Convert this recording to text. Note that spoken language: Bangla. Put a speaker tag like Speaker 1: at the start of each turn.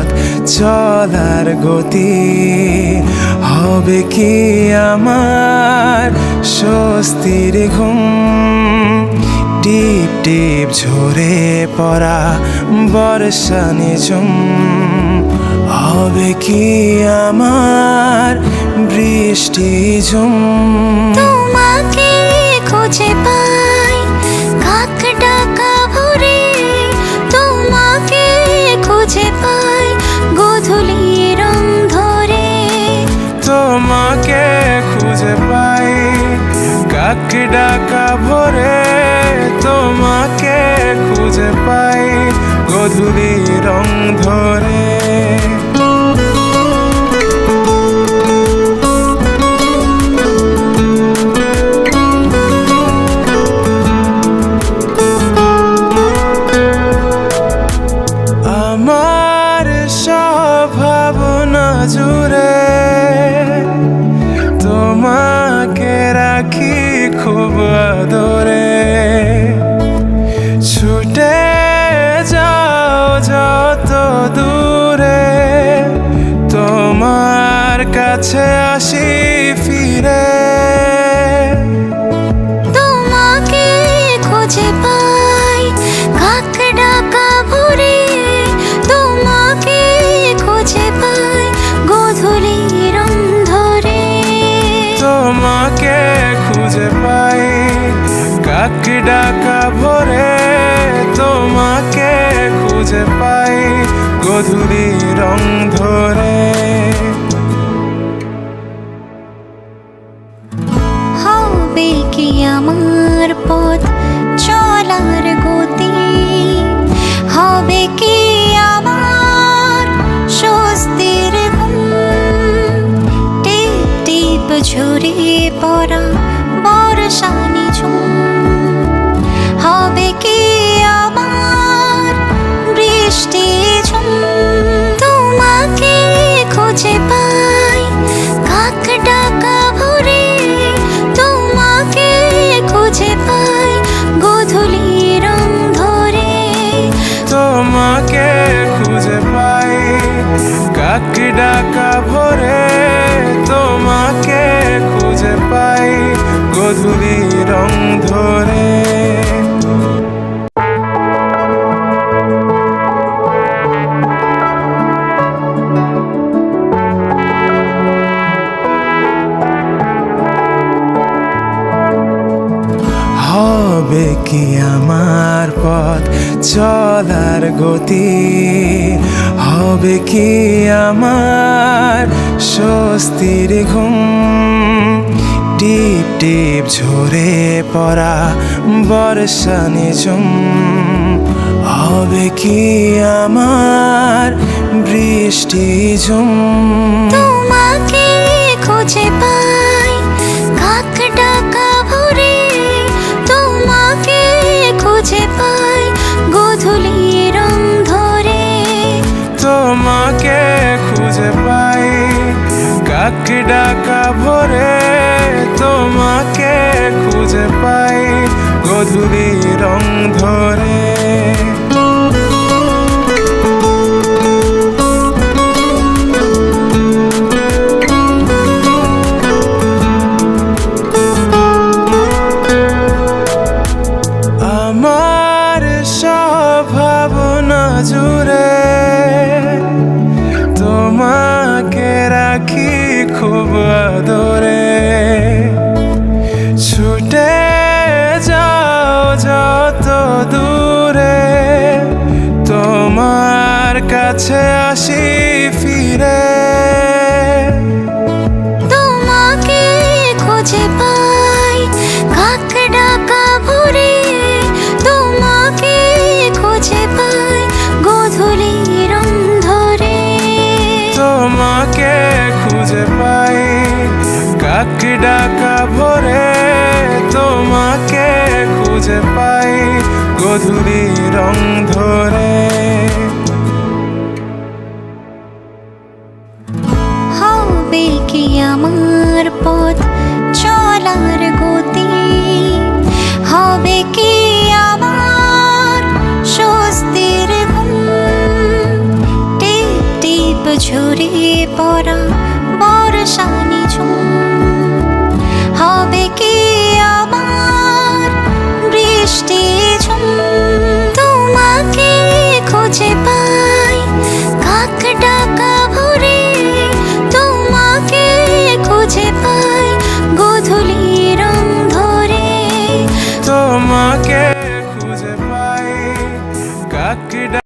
Speaker 1: পথ চলার গতি, হবে কি আমার স্বস্তির ঘুম? টিপ টিপ ঝরে পড়া বর্ষা নিঝুম, হবে কি আমার বৃষ্টি ঝুম?
Speaker 2: তোমাকে খুঁজে পাই কাক ডাকা ভোরে, তোমাকে খুঁজে পাই গোধূলি রং ধরে।
Speaker 1: তোমাকে খুঁজে পাই কাক ডাকা ভোরে, তোমাকে খুঁজে পাই গোধূলি রং ধরে। আমার সব ভাবনা জুড়ে তোমাকে রাখি খুব আদরে, ছুটে যাও যত দূরে, তোমার কাছে আসি ফিরে।
Speaker 2: তোমাকে খুঁজে পাই কাক ডাকা ভোরে, তোমাকে খুঁজে পাই গোধূলি রং ধরে।
Speaker 1: তোমাকে খুঁজে পাই কাক ডাকা ভোরে, তোমাকে খুঁজে পাই গোধূলি রং ধরে।
Speaker 2: হবে কি আমার পথ চলার গতি, হবে কি আমার স্বস্তির ঘুম? টিপ টিপ ঝরে পড়া বর্ষা নিঝুম, হবে কি আমার বৃষ্টি ঝুম? তোমাকে খুঁজে পাই কাক ডাকা ভোরে, তোমাকে খুঁজে পাই গোধূলি রং ধরে।
Speaker 1: তোমাকে খুঁজে পাই কাক ডাকা ভোরে, তোমাকে খুঁজে পাই গোধূলি রং ধরে। হবে কি আমার পথ চলার গতি, হবে কি আমার স্বস্তির ঘুম? টিপ টিপ ঝরে পড়া বর্ষা নিঝুম, হবে কি আমার বৃষ্টি ঝুম?
Speaker 2: তোমাকে খুঁজে পাই কাক ডাকা ভোরে, তোমাকে খুঁজে পাই গোধূলি রং ধরে।
Speaker 1: তোমাকে খুঁজে পাই কাক ডাকা ভোরে, তোমাকে খুঁজে পাই গোধূলি রং ধরে। আমার সব ভাবনা জুড়ে তোমাকে রাখি খুব আদরে, ছুটে যাও যত দূরে, তোমার কাছে আসি ফিরে।
Speaker 2: তোমাকে খুঁজে পাই কাক ডাকা ভোরে, তোমাকে খুঁজে পাই গোধূলি রং ধরে।
Speaker 1: তোমাকে খুঁজে পাই কাক ডাকা ভোরে, তোমাকে খুঁজে পাই গোধূলি রং ধরে।
Speaker 2: হবে কি আমার পথ